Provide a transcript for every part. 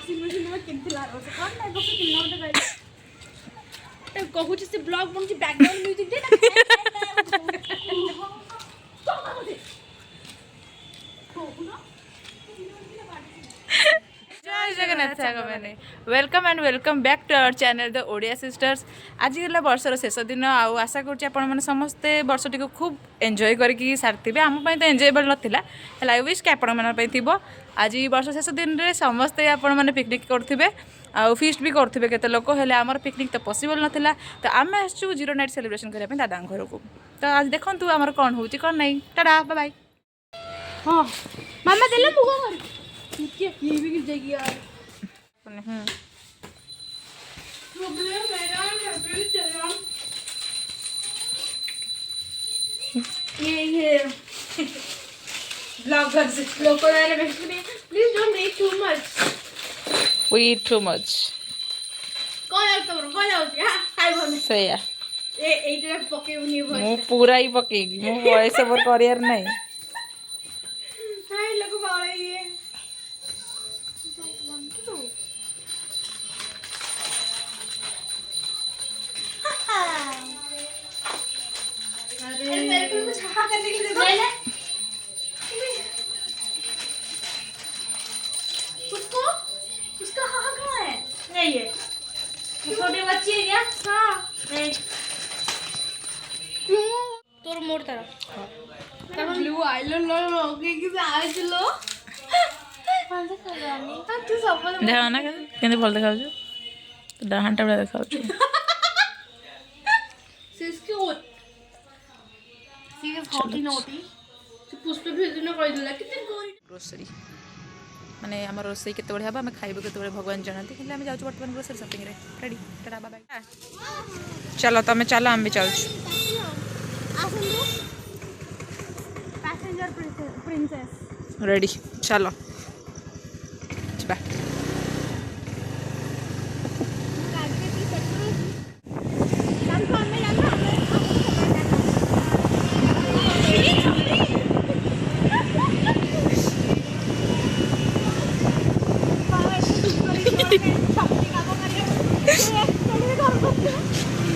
Washing machine में किनथिला रो से कोन नै गोपी किन्ना मते गाइस ए कहू से ब्लॉग बन बैकग्राउंड म्यूजिक दे जय जगन्नाथ मैंने welcome and welcome back to our channel the Odia sisters. आज है वर्षर शेष दिन आशा करुँचे समस्ते वर्षटी को खूब एंजॉय करके सारी आम तो एंजॉयबल नाला आई विश कि थी आज वर्ष शेष दिन में समस्ते आपने पिकनिक करुवे आउ फिस्ट भी करुवे केते लोक हेले आमर पिकनिक तो पॉसिबल नाला तो आम आसचु जीरो नाइट सेलिब्रेशन करने दादा घर को। तो आज देखु आमर कौन हो कौन नहीं टाटा बाय बाय। हां मामा देला मुगो कर ये भी गिर जाएगी यार। प्रॉब्लम मेरा है चला ये ब्लॉगर्स लोगों ने basically please don't make too much we eat too much कौन है कौन है हाय बोल से या ए एटा पके उनी मु भइस पूरा ही पकेगी मु वॉइस ओवर करियर नहीं हाय लोग बाळे ये अरे मेरे को कुछ हाँ करने के लिए दे दो उसको उसका हाँ कहाँ है नहीं है छोटी बच्ची है क्या हाँ नहीं तोर मोड़ तरफ ब्लू आइलैंडर लोगे कि आज लो बंद कर रानी तू सब देखा ना केंदे भल देखा तो डाहांटा बड़ा देखा सिस्की होत सीरियस हॉटी नोटी तो पुष्प भेज देना कर दिला कितने गोरी ग्रोसरी माने हमर रोसई केते बढिया बा हम खाइबो केते बढिया भगवान जानते कि हम जाउ वर्तमान ग्रोसरी शॉपिंग रे रेडी टाटा बाय बाय। चलो तमे चलो हम भी चल पैसेंजर प्रिंसेस रेडी चलो बाय।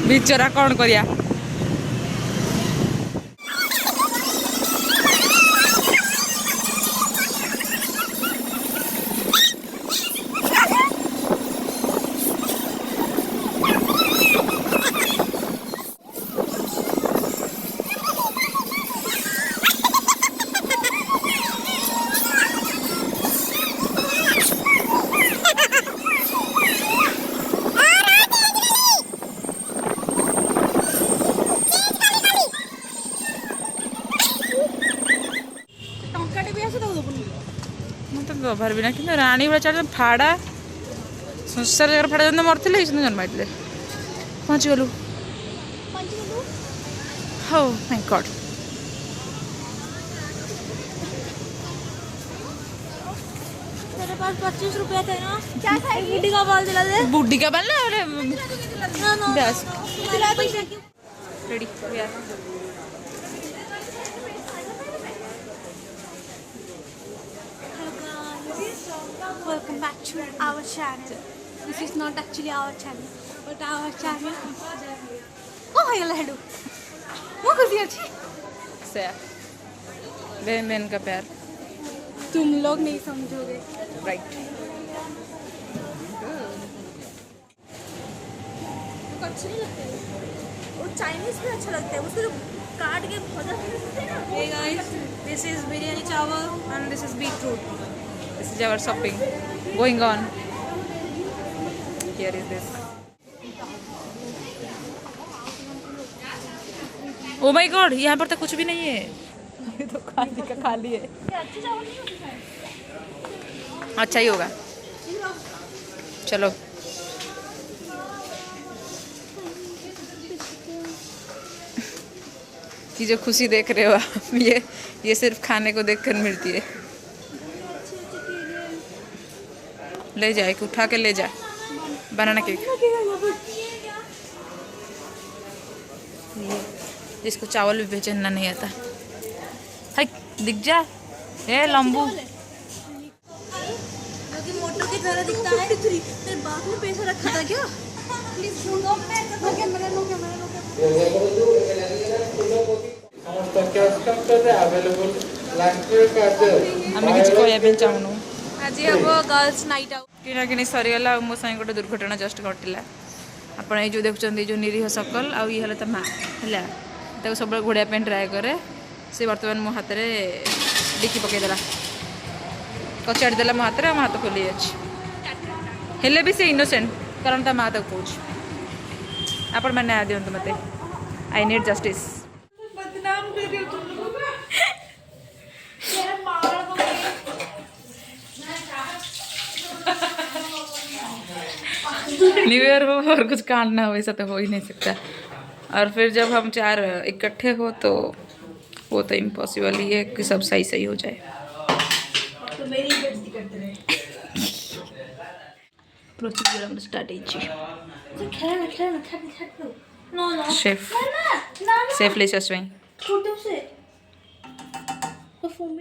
बिचरा कौन करिया गभर भी ना कि राणी भाई चार फाड़ा संसार जगह फाड़ा जन मरते जन्म आइले पहुँची गलु हो माय गॉड तेरे पास 25 रुपए थे ना क्या खाएगी बुड्ढी का बाल दिला दे बुड्ढी का बाल ना अरे ना बस दिला पैसा क्यों रेडी यार welcome back to our channel. This is not actually our channel, but our channel. Oh, hey, Lehdu. वो खुशी अच्छी. से बहन बहन का प्यार तुम लोग नहीं समझोगे. राइट अच्छे नहीं लगते. वो चाइनीज भी अच्छा लगता है. उसको जो काट के भजा करते हैं ना. Hey guys, this is biryani chawal and this is beetroot. This is our shopping going on. Here is this. Oh my God, यहाँ पर तो कुछ भी नहीं है. ये तो खाली का खाली है. अच्छे चावल नहीं होते हैं. अच्छा ही होगा. चलो. ये जो खुशी देख रहे हो आप ये सिर्फ खाने को देखकर मिलती है. ले जा एक उठा के ले जा बनाना केक जिसको चावल भी बेचना नहीं आता है दिख जा ए लंबू मोटू के प्यारा दिखता है। तेरे बाप ने पैसा रखा था क्या? Please no camera no camera no आम कि कहवा चाहूनु आज हम गर्ल्स नाइट आउट किना कि सरीगला मो साई गोटे दुर्घटना जस्ट घटिला आपण ये जो देखुं जो निरीह सकल आ ये हला माँ है सब घोड़ा ट्राए करे से बर्तमान मो हाथ में डिक्की पकईदेला कचाड़ी देला मो हाथ में मो हाथ खोली जाए भी से इनोसेंट कारण ता माँ तक कौच आपण मैंने न्याय दिंतु मत I need justice new year हो और कुछ कांड ना हो ऐसा तो हो ही नहीं सकता। और फिर जब हम चार इकट्ठे हो तो वो तो इम्पॉसिबल ही है कि सब सही सही हो जाए। तो मेरी बेइज्जती करते रहे। प्रोसीजर स्ट्रैटेजी खेलना नो नो शेफ ना सेफ ले सस्वें छोटे से परफॉर्म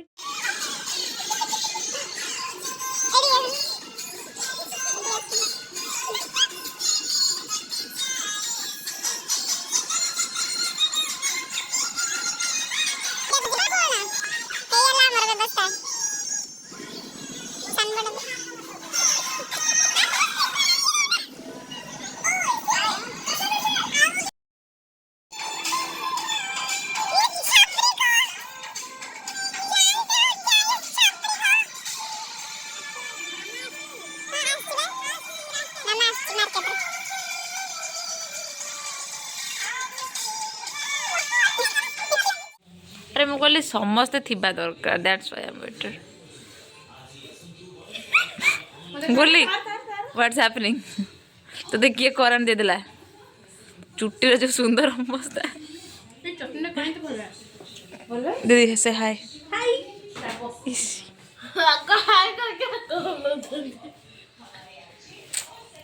अरे मुझे कहली समस्ते थिबा दरकार that's why I am waiter बोली व्हाट्स हैपनिंग तो देख किए करन दे देला चुट्टी जो सुंदर अवस्था दीदी से हाय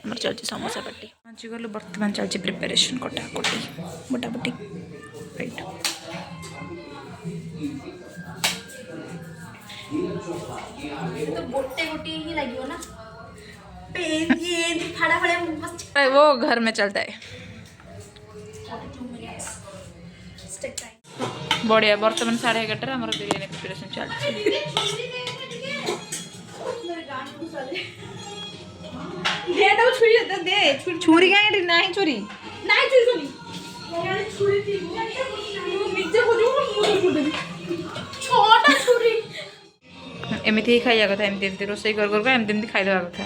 आमर चलती समोसा पट्टी पहुँची गलु बर्तमान चलती प्रिपेरेसन कटा कटी मोटा मोटी राइट तो गोटे गोटे ही लगी ना पेन ये फाड़ा फाड़ा बस वो घर में चलता है बढ़िया बर्तमान 11:30 आम बिरियानी प्रिपेरेसन चलती छुरी कहीं ना छुरी एमती ही खाइया कथा एमती रोसई कर एमती खाईदेवा कथा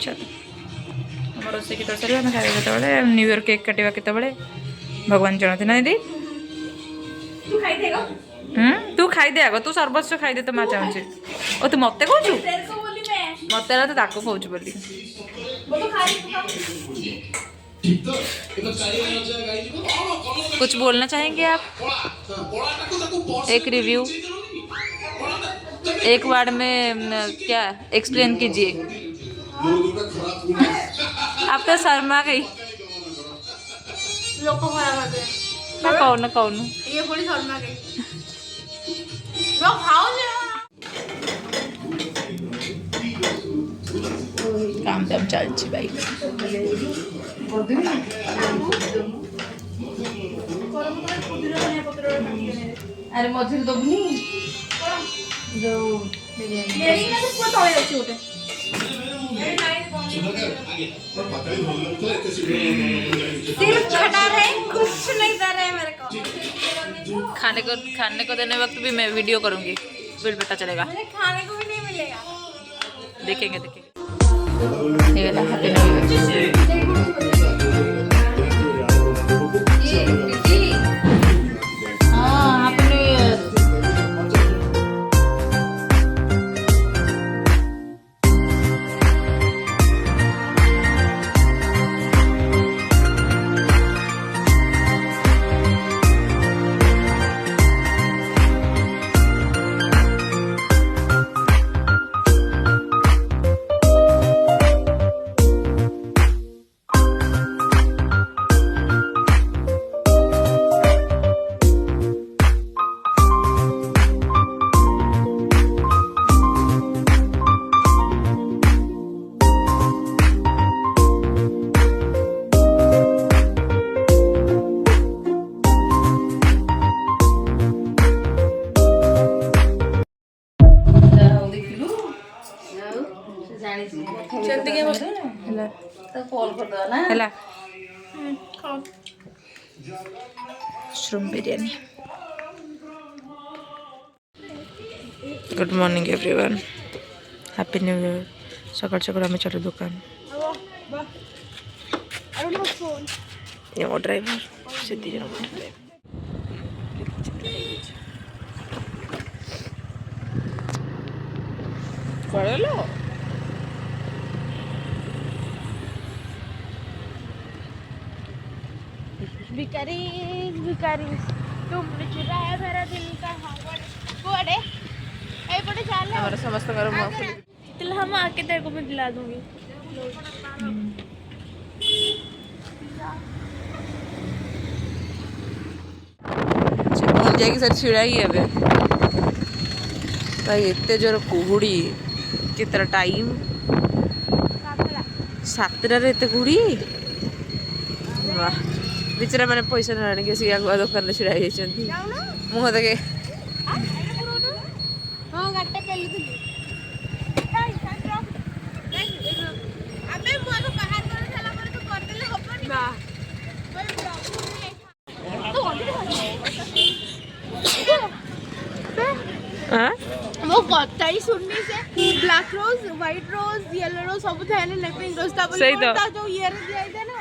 चलो आम रोसई के सर आम खाଇବା केतबले न्यू ईयर केक काटिबा केतबले भगवान जानते ना दीदी तू खाईदे आग तू सर्वस्व खाईदे तो माँ चाहूँ ओ तू मत कहू मत तो ताको कहूँ बोली कुछ बोलना चाहेंगे आप एक रिव्यू एक वर्ड में क्या एक्सप्लेन कीजिए आप तो शर्मा गई लोग को खराब आ गए ना कौन कौन ये थोड़ी शर्मा गई लोग खाओ ले काम दाम चलती भाई अरे मझे दबनी जो बिरयानी सिर्फ छटा रहे कुछ नहीं दे रहे मेरे को खाने को देने वक्त भी मैं वीडियो करूंगी फिर पता चलेगा मुझे खाने को भी नहीं मिलेगा देखेंगे ये वाला हैप्पी न्यू ईयर ହେଲା mushroom biryani. Good morning everyone, happy new year. सकाल सकाल आम चलो दुकान। ये मो ड्राइवर से दी जन ड्राइवर लो भिखारी भिखारी तुमने चुराया मेरा दिल का कोड़े ए पड़े चल हमारा समस्त करो माफ दिल हम आके तेरे को मैं दिला दूंगी। जाएगी सर छिड़ा ही है भाई एते जोर कुहुड़ी कितना टाइम 7टाରେ एते कुहुड़ी वाह बिचरा मैंने पैसा ना आने के सी आगुआ दुकान में छिड़ा जाइछंती मुह देखे हां गाटा पेली दिली अबे मुआ को बाहर कर साला पर तो कर देले होबनी ना हां वो कथा ही सुनने से ब्लैक रोज व्हाइट रोज येलो रोज सब थे ना पिंक रोज ता सही तो। जो ईयर दिया था ना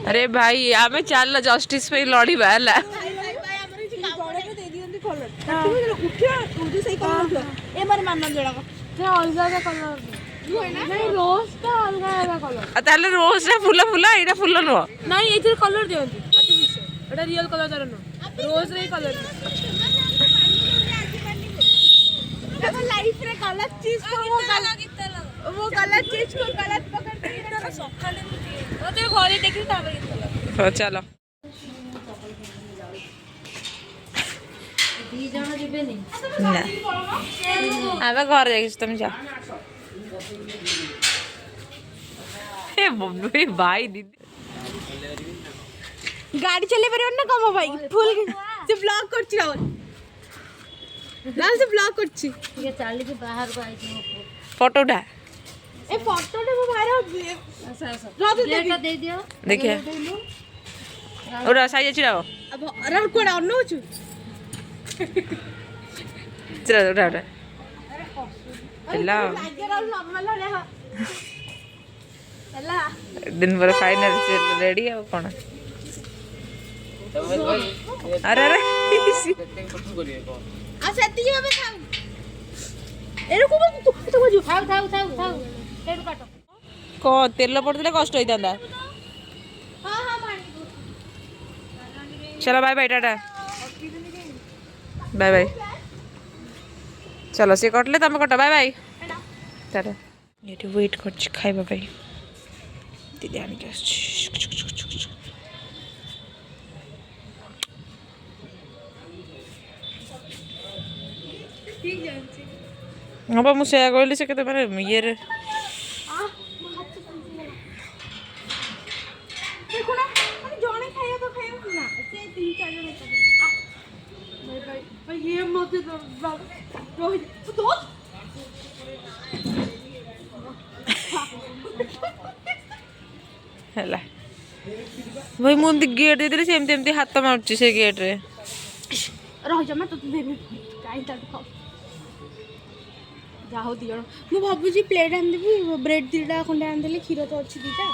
अरे भाई आमे चाल जस्टिस पे लड़ी बाला ताले रोज ना फुला फुला एटा फुल नुह नहीं ये कलर दियंती आर्टिफिशियल एटा रियल कलर तार नो रोज रे कलर देखो लाइफ रे गलत चीज को वो गलत चीज को गलत पकड़ते हैं तो सकाले वो तो घरे देखि ताबे तो चलो दी जण जिबे नहीं ना आबे घर जाइस तुम जा ए बब्बे भाई दीदी गाड़ी चले परियो ना कम भाई फुल से ब्लॉक करछि राहुल ना से ब्लॉक करछि ये चाली के बाहर को आई फोटो उठा ए फोटो ने वो बाहर अच्छा अच्छा प्लेट दे दियो देखिए ओरा साइज छिड़ाओ अब अरे कोड अन्नो छु चलो उठा उठा हेलो लागे राहुल नॉर्मल रे हा हला दिन भर फाइनल रेडी है कौन अरे अरे आ सेती में खाऊ एरो को तो बजू खाऊ खाऊ खाऊ खाऊ केडू काटो को तेल पड़ते कष्ट होता हां हां पानी चलो bye bye tata bye bye चलो सी कटले तुम कट बाय बाय टाटा ये वेट कर खाइबा भाई दीदी आने के ठीक जानछि हाँ बा मुझे कहली से कहते मारे ये देखो ना जणे खाइयो तो खाइयो ना से 3-4 जण होता भाई ये मत रोहित तो हैला भाई मुंदी गेट दे दे सेमती एमती हाथ मारछि से गेट रे रह जा मैं तो देबी काई ता खाओ जाहो दियो मु भाबुजी प्लेट आन देबी ब्रेड दीटा खंडे आन देले खीर तो अछि दीटा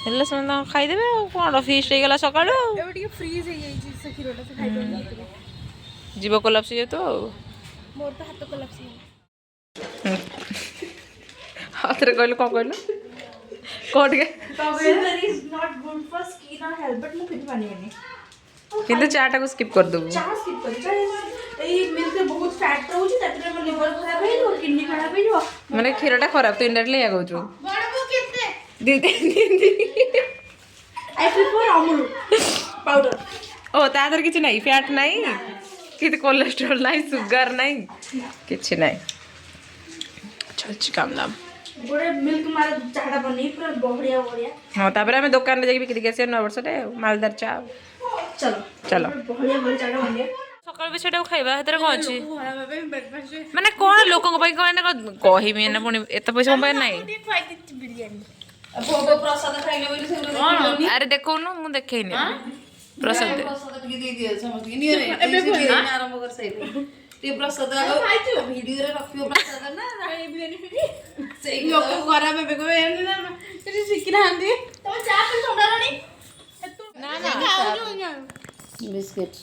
हेल्ला से खाई देबे कोन फीस्ट हो गला सकाळो एबे टिके फ्रीज हे जाई से खीरटा से खाइ दो जीव कोलाप्स जे तो मोर तो हाथ कोलाप्स हाथ रे कहलो कोन कहलो कोट के sugar is not good for skin or health but मु फिर पानी बनी किंतु चाटा को स्किप कर दबु चाह स्किप कर चाह ए मिल्क रे बहुत फैट रहउची ततरे में लिवर खराब हे और किडनी खराब हे माने खीरटा खराब तो इंडायरेक्टली या कहू बड़ मु केते दीदी आई प्रिफर अमूल पाउडर ओ तादर किछ नहीं फैट नहीं कित कोलेस्ट्रॉल नहीं सुगर नहीं किछ नहीं चल काम नाम गोरे मिल्क मार चाहड़ा बनी पूरा बढ़िया बढ़िया हाँ तापर आम दुकान में जाके बिक्री कर नौ वर्ष मालदार चा चलो चलो बढ़िया बढ़िया चाहड़ा बनी सकाल भी सेटा खाइबा हेतरे कोन अछि हरा बाबे ब्रेकफास्ट माने कोन लोकन पई कोन कहबी ना पुनी एत पैसा मोबाइल नहीं खाई दित बिरयानी ଭୋଗ ପ୍ରସାଦ ଖାଇଲେ ବୋଲି ସେଗୁলো ଦେଖିଲନି ଆରେ ଦେଖଉନୁ ମୁଁ ଦେଖେଇନି ପ୍ରସାଦ ପ୍ରସାଦ ଟିକେ ଦେଇଦିଅ ସମସ୍ତଙ୍କୁ ନିଅରେ ଏବେ ଆରମ୍ଭ କରିସାଇଲେ ଟିକେ ପ୍ରସାଦ ଆଗ ଭିଡିଓରେ ରଖିବ ପ୍ରସାଦ ନା ସେଇ ଲୋକ ଖରାପ ଏବେ କହିବେ ଏମିତି ନା ସେଠି ଶିଖିନାହାନ୍ତି ତମେ ଚା ପିଇ ଥଣ୍ଡାରାଣୀ ନା ନା ବିସ୍କିଟ୍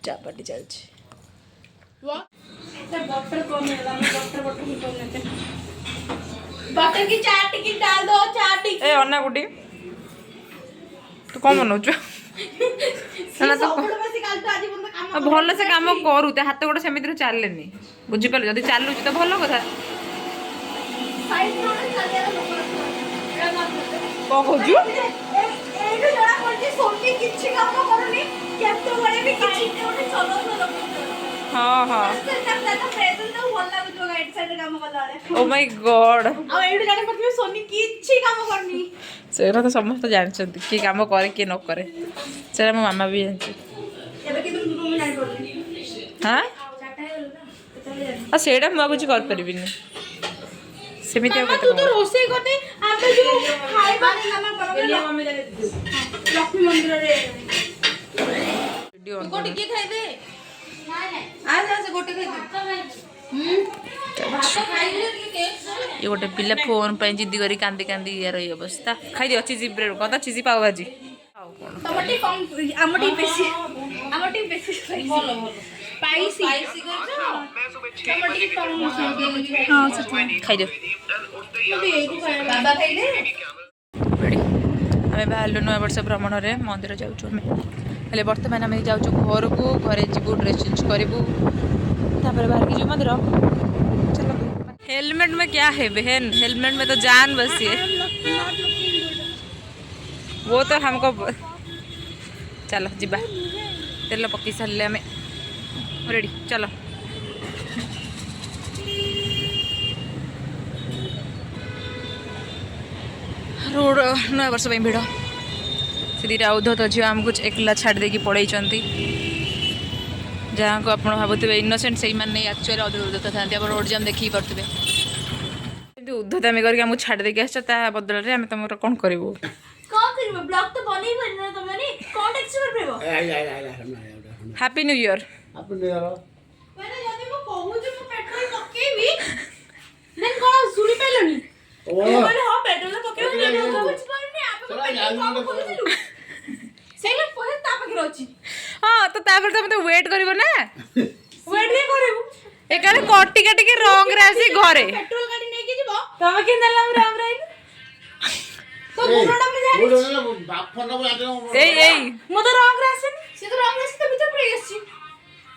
ଚାପାଟି ଚାଲିଛି बटर कौन है बटर बटर ही कौन लेते बटर की 4 टिकट डाल दो 4 टिकट ए अन्ना गुटी तू कौन बनाउଛୁ ନା ତ ଭଲ ସେ କାମ କରୁ ତା ହାତ ଗୋଡ଼ ସେମିତିରେ ଚାଲେନି ବୁଝିପାରିଲୁ ଯଦି ଚାଲୁଛି ତ ଭଲ କଥା କଣ କହୁଛୁ ହଁ ହଁ ଓ ମାଇ ଗଡ୍ ସେଟା ତ ସମସ୍ତେ ଜାଣିଛନ୍ତି କିଏ କାମ କରେ କିଏ ନ କରେ ସେଟା ମୋ ମାମା ବି ଜାଣିଛି ହଁ ଆଉ ସେଇଟା ମୁଁ ଆଉ କିଛି କରିପାରିବିନି ସେମିତି ଆଉ କେତେ ରୋଷେଇ କରିଦେ ଆମେ ଯୋଉ ଖାଇବା ଲକ୍ଷ୍ମୀ ମନ୍ଦିରରେ ଗୋଟେ କିଏ ଖାଇଦେ ଗୋଟେ ଖାଇଦେ ये गोटे पिला फोन पे जिद्दी करी कांदी कांदी यार ये अवस्था खाई दियो चिजी ब्रेड कदा चिजी पाव भाजी टमाटी कम आमटी बेसी बोलो बोलो स्पाइसी टमाटी कम हां खाई दियो बाबा खाइले रेडी आमे बाहरलो नया वर्ष भ्रमण रे मंदिर जाउछु हमें हेले वर्तमान आमे जाउछु घर को घरे जीवु ड्रेस चेंज करबू तापर बाहर की जो मंदिर चलो हेलमेट में क्या है बहन हेलमेट में तो जान बसी है वो तो हमको चलो जीबा तेल पक्की सारे आम रेडी चलो रोड नया वर्ष भिड़ से दीटा उद्धत झील आमको एकला छाड़ देकी पड़े जहाँ को आप भावुवे इनोसेंट से एक्चुअली उद्धत था रोड जाम देखी पारे उद्धतामी करके आमको छाड़ देकी आस बदल में आम तुम कौन करूँ हैप्पी न्यू ईयर हाँ तो तुम वेट कर ना एकाले कटी काटिक रंग रे आसी घरे पेट्रोल गाड़ी नहीं के जीवो तमे के देला राम राम तो गुणडा में जानी बाफन ए मो तो रंग रे आसे से तो रंग आसे तो भीतर पड़ी आसी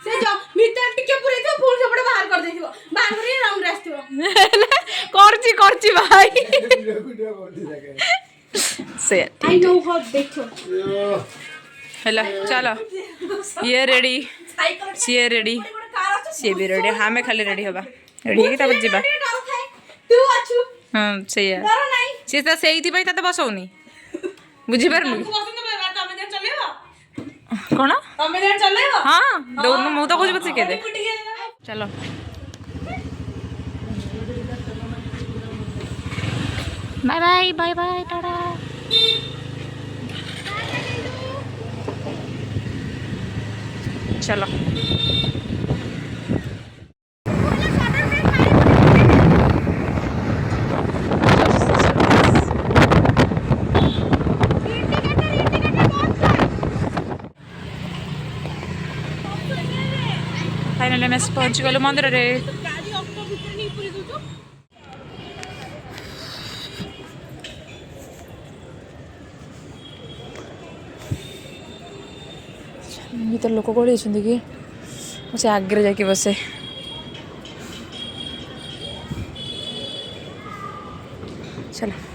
से जो भीतर टिके पुरे तो फूल सबडे बाहर कर देथिबो बाहर करी रंग रे आस्तिबो करची भाई से आई नो हाउ देखो हेला चलो ये रेडी सी रेडी सी भी रेडी हमें खाली रेडी हवा रेडी है तब जीवा तू अच्छू हां सही है डर नहीं सी तो सेही पई तते बसौनी बुझी परलु तू पसंद पे तमे देन चलेबो कोन तमे देन चलेबो हां दोनों मु तो कुछ बस के दे चलो bye bye bye bye tata चलो फाइनली आम पहुँची गलु मंदिर रे भीतर लोक कौन कि से आगे जाके बसे चलो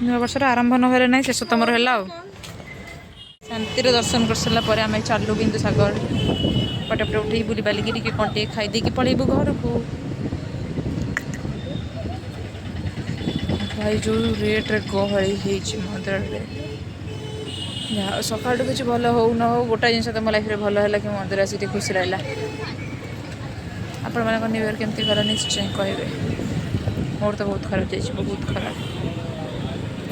ନୂଆ ବର୍ଷର ଆରମ୍ଭ ନହେଲେ ନାହିଁ ଶେଷ ତମର ହେଲା ଆଉ ଶାନ୍ତିରେ ଦର୍ଶନ କରିସାରିଲା ପରେ ଆମେ ଚାଲୁ ବିନ୍ଦୁସାଗର ପଟେ ପଟେ ଉଠେଇ ବୁଲି ବାଲିକି ଟିକେ କ'ଣ ଟିକେ ଖାଇଦେଇକି ପଳେଇବୁ ଘରକୁ। ଭାଇ ଯେଉଁ ରେଟ୍ରେ ଗହଳି ହେଇଛି ମନ୍ଦିରରେ ଯାହା ସକାଳଠୁ କିଛି ଭଲ ହଉ ନ ହଉ ଗୋଟାଏ ଜିନିଷ ତମ ଲାଇଫ୍ରେ ଭଲ ହେଲା କି ମନ୍ଦିର ଆସିକି ଟିକେ ଖୁସି ଲାଗିଲା। ଆପଣମାନଙ୍କ ନ୍ୟୁ ଇୟର୍ କେମିତି ଗଲା ନିଶ୍ଚୟ କହିବେ। ମୋର ତ ବହୁତ ଖରାପ ଯାଇଛି, ବହୁତ ଖରାପ,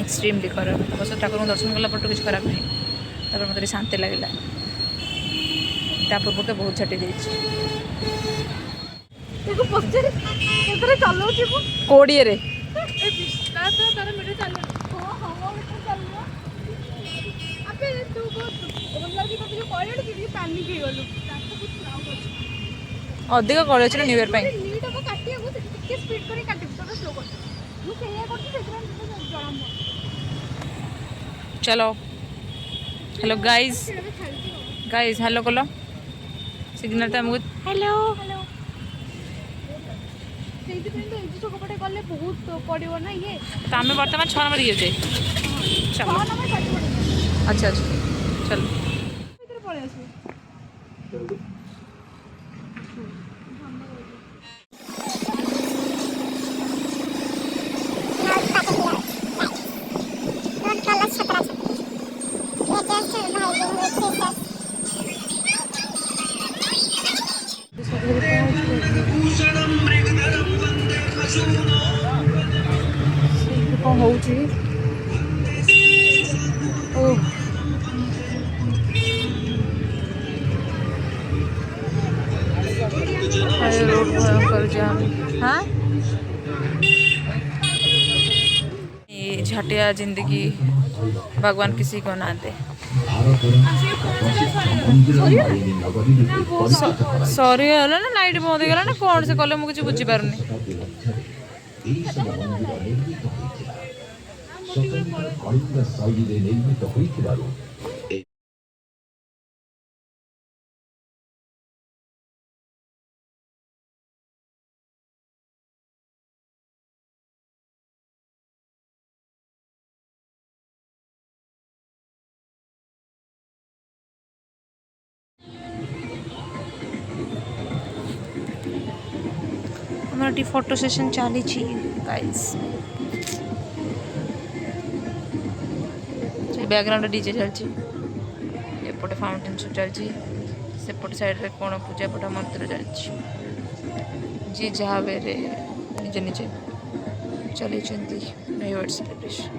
ଏକ୍ସଟ୍ରିମଲି ଖରାପ। ଅବଶ୍ୟ ଠାକୁରଙ୍କୁ ଦର୍ଶନ କଲା ପଟୁ କିଛି ଖରାପ ନାହିଁ, ତାପରେ ମୋତେ ଟିକେ ଶାନ୍ତି ଲାଗିଲା। ତା ପୂର୍ବରୁ ତ ବହୁତ ଛାଟି ଦେଇଛି। କୋଡ଼ିଏରେ ଅଧିକ ଗହଳି ଅଛି ନା ନ୍ୟୁ ଇୟର୍ ପାଇଁ। चलो हेलो गाइस गाइस हेलो कलो सिग्नल तो हमको हेलो तो आम बर्तमान 6 नंबर ये चलो अच्छा अच्छा चलो कौन हो रोड भयंकर जाम। हाँ ये झटिया जिंदगी भगवान किसी को ना दे। सरी गला ना नाइट बंद हो गला ना कौन से कले मुझे बुझी पारुनी। हमारा फोटो सेशन चली गाइस। बैकग्राउंड डीजे चलती एपटे फाउंटेन शो चलती सेपट साइड रे कौन पूजा पट मंत्र चलती जी जहाँ बेरे निजे निजे चली न्यू इयर सेलिब्रेशन।